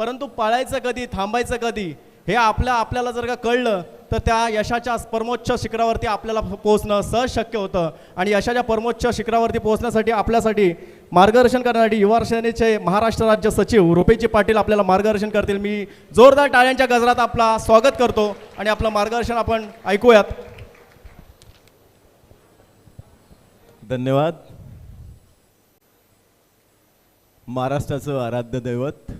परंतु पळायचं कधी, थांबायचं कधी हे आपल्याला जर का कळलं तर त्या यशाच्या परमोच्च शिखरावरती आपल्याला पोहोचणं सहज शक्य होतं. आणि यशाच्या परमोच्च शिखरावरती पोहोचण्यासाठी आपल्यासाठी मार्गदर्शन करण्यासाठी युवा सेनेचे महाराष्ट्र राज्य सचिव रुपेजी पाटील आपल्याला मार्गदर्शन करतील. मी जोरदार टाळ्यांच्या गजरात आपला स्वागत करतो आणि आपलं मार्गदर्शन आपण ऐकूयात. धन्यवाद. महाराष्ट्राचं आराध्य दैवत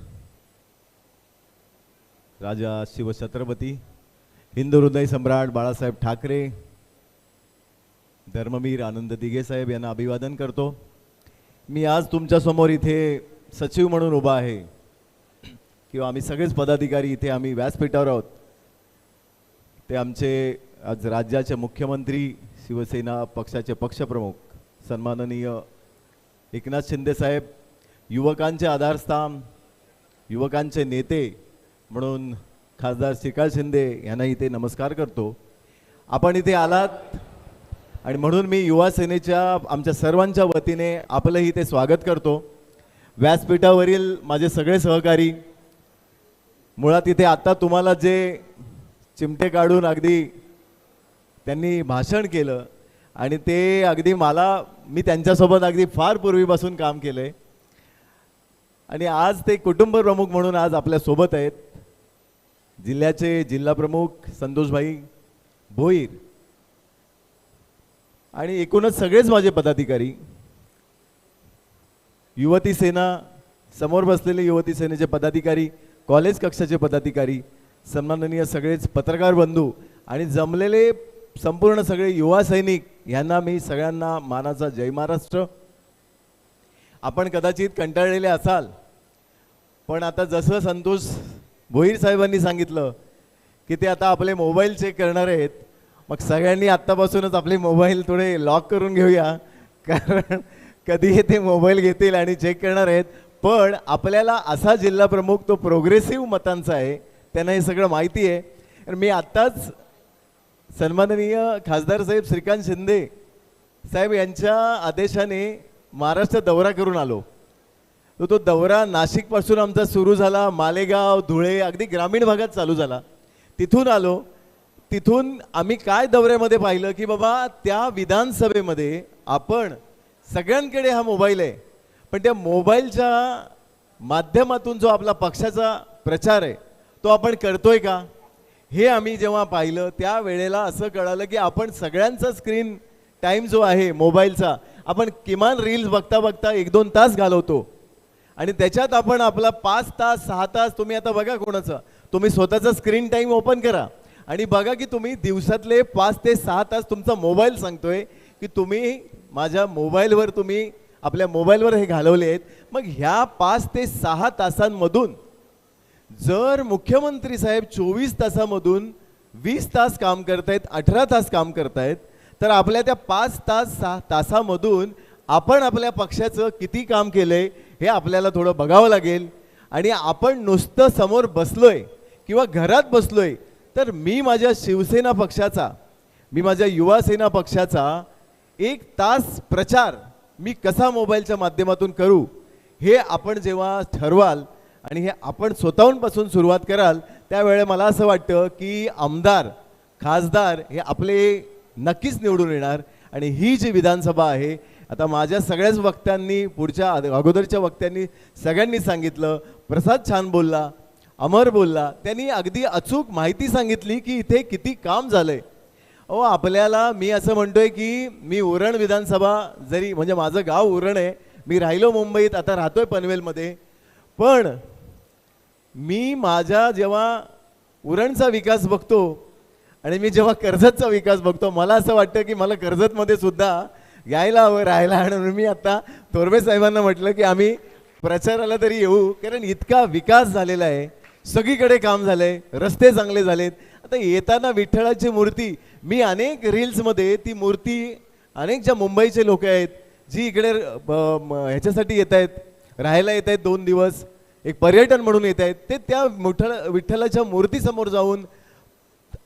राजा शिवछत्रपती हिंदू हृदय सम्राट बाळासाहेब ठाकरे, धर्मवीर आनंद दिघे साहेब यांना अभिवादन करतो. मी आज तुमच्यासमोर इथे सचिव म्हणून उभा आहे किंवा आम्ही सगळेच पदाधिकारी इथे आम्ही व्यासपीठावर आहोत. ते आमचे आज राज्याचे मुख्यमंत्री, शिवसेना पक्षाचे पक्षप्रमुख सन्माननीय एकनाथ शिंदे साहेब, युवकांचे आधारस्तंभ, युवकांचे नेते म्हणून खासदार श्रीकांत शिंदे यांना इथे नमस्कार करतो. आपण इथे आलात आणि म्हणून मी युवा सेनेच्या आमच्या सर्वांच्या वतीने आपलंही इथे स्वागत करतो. व्यासपीठावरील माझे सगळे सहकारी, मुळात इथे आत्ता तुम्हाला जे चिमटे काढून अगदी त्यांनी भाषण केलं आणि ते अगदी मी त्यांच्यासोबत अगदी फार पूर्वीपासून काम केलं आहे आणि आज ते कुटुंब प्रमुख म्हणून आज आपल्यासोबत आहेत. जिल्ह्याचे जिल्हाप्रमुख संतोषभाई भोईर आणि एकूणच सगळेच माझे पदाधिकारी, युवती सेना समोर बसलेले युवती सेनेचे पदाधिकारी, कॉलेज कक्षाचे पदाधिकारी, सन्माननीय सगळेच पत्रकार बंधू आणि जमलेले संपूर्ण सगळे युवा सैनिक यांना मी सगळ्यांना मानाचा जय महाराष्ट्र. आपण कदाचित कंटाळलेले असाल, पण आता जसं संतोष भोईर साहेबांनी सांगितलं की ते आता आपले मोबाईल चेक करणार आहेत, मग सगळ्यांनी आत्तापासूनच आपले मोबाईल थोडे लॉक करून घेऊया, कारण कधी ते मोबाईल घेतील आणि चेक करणार आहेत. पण आपल्याला असा जिल्हा प्रमुख तो प्रोग्रेसिव्ह मतांचा आहे, त्यांना हे सगळं माहिती आहे. आणि मी आत्ताच सन्माननीय खासदार साहेब श्रीकांत शिंदे साहेब यांच्या आदेशाने महाराष्ट्र दौरा करून आलो. तो दौरा नाशिकपासून आमचा सुरू झाला, मालेगाव, धुळे, अगदी ग्रामीण भागात चालू झाला. तिथून आलो. तिथून आम्ही काय दौऱ्यामध्ये पाहिलं की बाबा त्या विधानसभेमध्ये आपण सगळ्यांकडे हा मोबाईल आहे, पण त्या मोबाईलच्या माध्यमातून जो आपला पक्षाचा प्रचार आहे तो आपण करतोय का, हे आम्ही जेव्हा पाहिलं त्या वेळेला असं कळालं की आपण सगळ्यांचा स्क्रीन टाईम जो आहे मोबाईलचा, आपण किमान रील्स बघता बघता 1-2 तास घालवतो आणि त्याच्यात आपण आपला 5 तास 6 तास, तुम्ही आता बघा कोणाचं, तुम्ही स्वतःचा स्क्रीन टाईम ओपन करा आणि बघा की तुम्ही दिवसातले 5 ते 6 तास तुमचा मोबाईल सांगतोय की तुम्ही माझ्या मोबाईलवर, तुम्ही आपल्या मोबाईलवर हे घालवले आहेत. मग ह्या 5 ते 6 तासांमधून जर मुख्यमंत्री साहेब 24 तासामधून 20 तास काम करतायत, 18 तास काम करतायत, तर आपल्या त्या 5 तास 6 तासामधून आपण आपल्या पक्षाचं किती काम केलंय हे आपल्याला थोडं बघावं लागेल. आणि आपण नुसतं समोर बसलोय किंवा घरात बसलोय, तर मी माझ्या शिवसेना पक्षाचा, मी माझ्या युवा सेना पक्षाचा 1 तास प्रचार मी कसा मोबाईलच्या माध्यमातून करू, हे आपण जेव्हा ठरवाल आणि हे आपण स्वतःहून सुरुवात कराल, त्यावेळेला मला असं वाटतं की आमदार, खासदार हे आपले नक्कीच निवडून येणार. आणि ही जी विधानसभा आहे, आता माझ्या सगळ्याच वक्त्यांनी, पुढच्या अगोदरच्या वक्त्यांनी सगळ्यांनी सांगितलं, प्रसाद छान बोलला, अमर बोलला, त्यांनी अगदी अचूक माहिती सांगितली की इथे किती काम झालंय. आपल्याला मी असं म्हणतोय की मी उरण विधानसभा, जरी म्हणजे माझं गाव उरण आहे, मी राहिलो मुंबईत, आता राहतोय पनवेलमध्ये, पण मी माझ्या जेव्हा उरणचा विकास बघतो आणि मी जेव्हा कर्जतचा विकास बघतो, मला असं वाटतं की मला कर्जतमध्ये सुद्धा यायला हवं, राहायला. आणि मी आता तोरवे साहेबांना म्हटलं की आम्ही प्रचाराला तरी येऊ, कारण इतका विकास झालेला आहे, सगळीकडे काम झालंय, रस्ते चांगले झालेत. आता येताना विठ्ठलाची मूर्ती, मी अनेक रील्समध्ये ती मूर्ती, अनेक ज्या मुंबईचे लोक आहेत जी इकडे ह्याच्यासाठी येत आहेत, राहायला येत आहेत 2 दिवस, एक पर्यटन म्हणून येत आहेत, ते त्या विठ्ठलाच्या मूर्तीसमोर जाऊन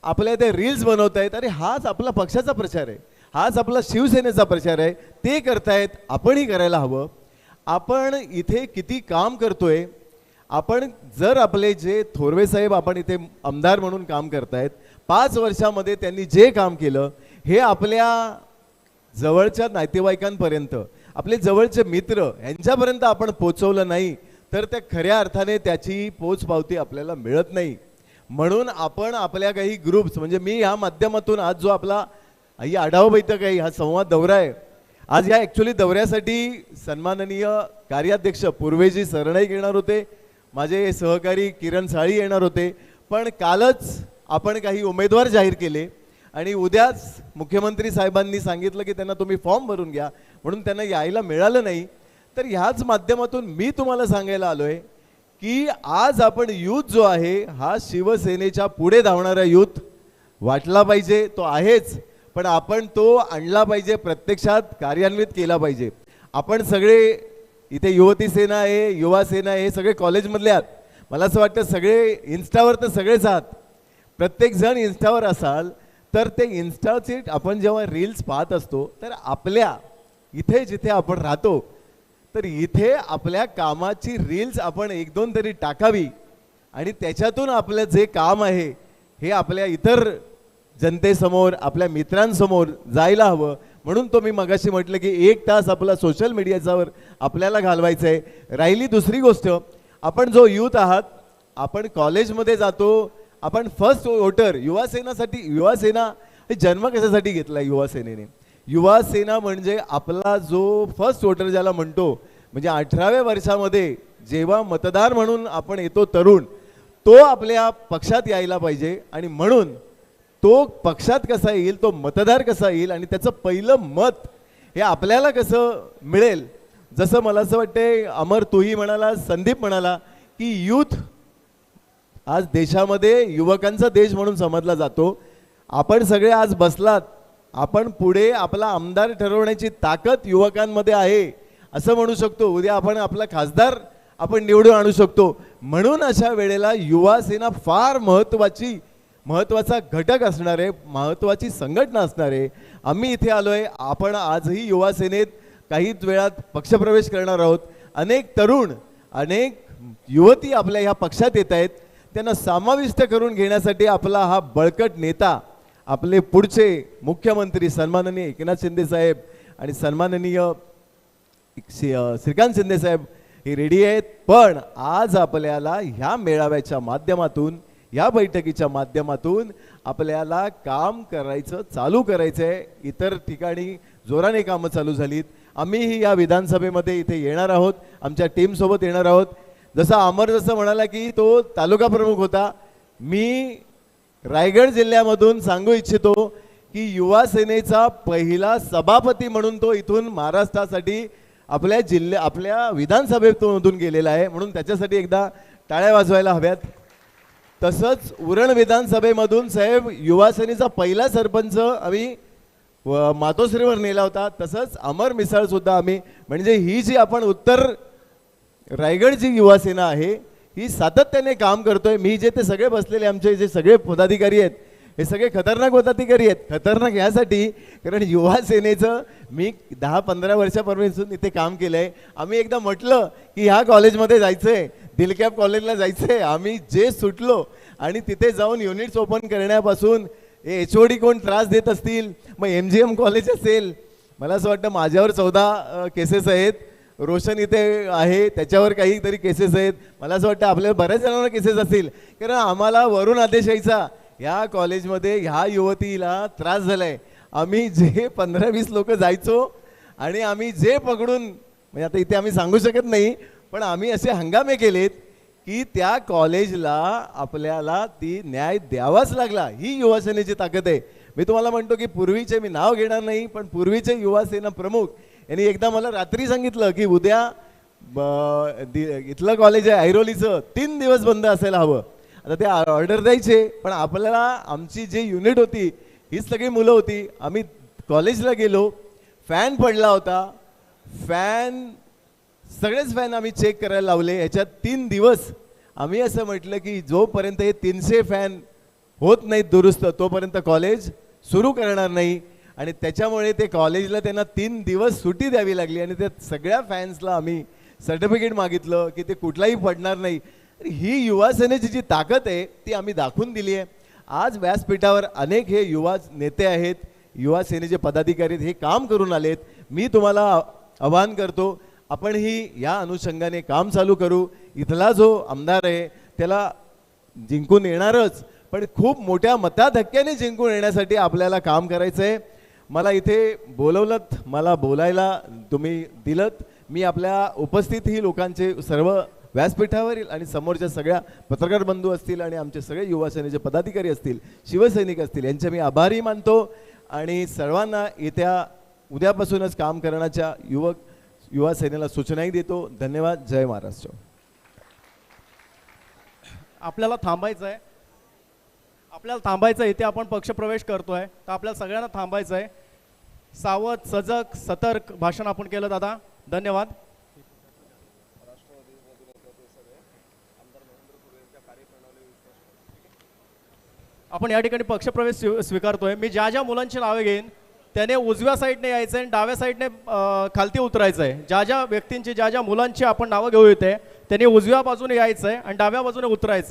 आपल्या ते रील्स बनवत आहेत. अरे हाच आपला पक्षाचा प्रचार आहे, हाच आपला शिवसेनेचा प्रचार आहे, ते करतायत, आपणही करायला हवं. आपण इथे किती काम करतोय आपण जर आपले जे थोरवे साहेब आपण इथे आमदार म्हणून काम करतायत, 5 वर्षामध्ये त्यांनी जे काम केलं हे आपल्या जवळच्या नातेवाईकांपर्यंत, आपले जवळचे मित्र यांच्यापर्यंत आपण पोचवलं नाही तर त्या खऱ्या अर्थाने त्याची पोचपावती आपल्याला मिळत नाही. म्हणून आपण आपल्या काही ग्रुप्स, म्हणजे मी ह्या माध्यमातून आज जो आपला ही आढावा बैठक आहे, हा संवाद दौरा आहे, आज या ॲक्च्युली दौऱ्यासाठी सन्माननीय कार्याध्यक्ष पूर्वेजी सरनाईक येणार होते, माझे सहकारी किरण साळी येणार होते, पण कालच आपण काही उमेदवार जाहीर केले आणि उद्याच मुख्यमंत्री साहेबांनी सांगितलं की त्यांना तुम्ही फॉर्म भरून घ्या, म्हणून त्यांना यायला मिळालं नाही. तर ह्याच माध्यमातून मी तुम्हाला सांगायला आलोय की आज आपण यूथ जो आहे हा शिवसेनेच्या पुढे धावणारा यूथ वाटला पाहिजे, तो आहेच, पण आपण तो आणला पाहिजे, प्रत्यक्षात कार्यान्वित केला पाहिजे. आपण सगळे इथे युवती सेना आहे, युवा सेना आहे, हे सगळे कॉलेजमधले आहात. मला असं वाटतं सगळे इन्स्टावर तर सगळेच आहात, प्रत्येक जण इन्स्टावर असाल तर ते इन्स्टाचे आपण जेव्हा रील्स पाहत असतो तर आपल्या इथे जिथे आपण राहतो तर इथे आपल्या कामाची रील्स आपण 1-2 तरी टाकावी आणि त्याच्यातून आपलं जे काम आहे हे आपल्या इतर जनतेसमोर, आपल्या मित्रांसमोर जायला हवं. म्हणून तो मी मगाशी म्हटलं की 1 तास आपला सोशल मीडियाच्यावर आपल्याला घालवायचं आहे. राहिली दुसरी गोष्ट, आपण जो यूथ आहात, आपण कॉलेजमध्ये जातो, आपण फर्स्ट वोटर युवा सेनासाठी, युवा सेना हे जन्म कशासाठी घेतला युवा सेनेने? युवा सेना म्हणजे आपला जो फर्स्ट वोटर ज्याला म्हणतो, म्हणजे 18व्या वर्षामध्ये जेव्हा मतदार म्हणून आपण येतो तरुण, तो आपल्या पक्षात यायला पाहिजे. आणि म्हणून तो पक्षात कसा येईल, तो मतदार कसा येईल आणि त्याचं पहिलं मत हे आपल्याला कसं मिळेल. जसं मला असं वाटते अमर तूही म्हणाला, संदीप म्हणाला की यूथ आज देशामध्ये युवकांचा देश म्हणून समजला जातो. आपण सगळे आज बसलात, आपण पुढे आपला आमदार ठरवण्याची ताकद युवकांमध्ये आहे असं म्हणू शकतो. उद्या आपण आपला खासदार आपण निवडून आणू शकतो. म्हणून अशा वेळेला युवा सेना फार महत्त्वाचा घटक असणार आहे, महत्त्वाची संघटना असणार आहे. आम्ही इथे आलोय, आपण आजही युवा सेनेत काहीच वेळात पक्षप्रवेश करणार आहोत. अनेक तरुण, अनेक युवती आपल्या ह्या पक्षात येत आहेत, त्यांना समाविष्ट करून घेण्यासाठी आपला हा बळकट नेता, आपले पुढचे मुख्यमंत्री सन्माननीय एकनाथ शिंदे साहेब आणि सन्माननीय श्रीकांत शिंदे साहेब हे रेडी आहेत. पण आज आपल्याला ह्या मेळाव्याच्या माध्यमातून, या बैठकीच्या माध्यमातून आपल्याला काम करायचं, चालू करायचं आहे. इतर ठिकाणी जोराने कामं चालू झालीत. आम्हीही या विधानसभेमध्ये इथे येणार आहोत, आमच्या टीमसोबत येणार आहोत. जसा अमर जसं म्हणाला की तो तालुका प्रमुख होता, मी रायगड जिल्ह्यामधून सांगू इच्छितो की युवा सेनेचा पहिला सभापती म्हणून तो इथून महाराष्ट्रासाठी आपल्या विधानसभेतून गेलेला आहे. म्हणून त्याच्यासाठी एकदा टाळ्या वाजवायला हव्यात. तसंच उरण विधानसभेमधून साहेब युवा सेनेचा पहिला सरपंच आम्ही मातोश्रीवर नेला होता. तसंच अमर मिसाळ सुद्धा आम्ही, म्हणजे ही जी आपण उत्तर रायगड जी युवा सेना आहे ही सातत्याने काम करतोय. मी जे ते सगळे बसलेले आमचे जे सगळे पदाधिकारी आहेत हे सगळे खतरनाक पदाधिकारी आहेत. खतरनाक यासाठी कारण युवा सेनेचं मी 10-15 वर्षापूर्वीपासून इथे काम केलं आहे. आम्ही एकदा म्हटलं की ह्या कॉलेजमध्ये जायचं आहे, दिलकॅप कॉलेजला जायचं आहे. आम्ही जे सुटलो आणि तिथे जाऊन युनिट्स ओपन करण्यापासून HOD कोण त्रास देत असतील, मग MGM कॉलेज असेल, मला असं वाटतं माझ्यावर 14 केसेस आहेत, रोशन इथे आहे त्याच्यावर काहीतरी केसेस आहेत, मला असं वाटतं आपल्याला बऱ्याच जणांना केसेस असतील. कारण आम्हाला वरून आदेश यायचा ह्या कॉलेजमध्ये ह्या युवतीला त्रास झालाय. आम्ही जे 15-20 लोक जायचो आणि आम्ही जे पकडून, म्हणजे आता इथे आम्ही सांगू शकत नाही, पण आम्ही असे हंगामे केलेत की त्या कॉलेजला आपल्याला ती न्याय द्यावाच लागला. ही युवा सेनेची ताकद आहे. मी तुम्हाला म्हणतो की पूर्वीचे, मी नाव घेणार नाही, पण पूर्वीचे युवा सेना प्रमुख यांनी एकदा मला रात्री सांगितलं की उद्या इथलं कॉलेज आहे ऐरोलीचं 3 दिवस बंद असायला हवं. आता ते ऑर्डर द्यायचे, पण आपल्याला आमची जी युनिट होती हीच सगळी मुलं होती. आम्ही कॉलेजला गेलो, फॅन पडला होता, सगळेच फॅन आम्ही चेक करायला लावले. याच्यात 3 दिवस आम्ही असं म्हटलं की जोपर्यंत हे 300 फॅन होत नाहीत दुरुस्त तोपर्यंत कॉलेज सुरू करणार नाही. आणि त्याच्यामुळे ते कॉलेजला त्यांना 3 दिवस सुट्टी द्यावी लागली आणि त्या सगळ्या फॅन्सला आम्ही सर्टिफिकेट मागितलं की ते कुठलाही पडणार नाही. तर ही युवा सेनेची जी ताकद आहे ती आम्ही दाखवून दिली आहे. आज व्यासपीठावर अनेक हे युवा नेते आहेत, युवा सेनेचे पदाधिकारी आहेत, हे काम करून आलेत. मी तुम्हाला आवाहन करतो, आपणही या अनुषंगाने काम चालू करू. इथला जो आमदार आहे त्याला जिंकून येणारच, पण खूप मोठ्या मताधक्क्याने जिंकून येण्यासाठी आपल्याला काम करायचं आहे. मला इथे बोलवलंत, मला बोलायला तुम्ही दिलत. मी आपल्या उपस्थित ही लोकांचे सर्व व्यासपीठावरील आणि समोरच्या सगळ्या पत्रकार बंधू असतील आणि आमचे सगळे युवा सेनेचे पदाधिकारी असतील, शिवसैनिक असतील, यांचे मी आभारी मानतो आणि सर्वांना येत्या उद्यापासूनच काम करण्याच्या युवा सेनेला सूचनाही देतो. धन्यवाद. जय महाराष्ट्र. आपल्याला थांबायचं आहे, इथे आपण पक्षप्रवेश करतोय, तर आपल्याला सगळ्यांना थांबायचं आहे. सावध, सजग, सतर्क भाषण आपण केलं दादा. धन्यवाद. आपण या ठिकाणी पक्षप्रवेश स्वीकारतोय. मी ज्या ज्या मुलांची नावे घेईन त्याने उजव्या साईडने यायचं आहे आणि डाव्या साईडने खालती उतरायचं आहे. ज्या व्यक्तींची, ज्या मुलांची आपण नावं घेऊ येते त्यांनी उजव्या बाजूने यायचं आहे आणि डाव्या बाजूने उतरायचं.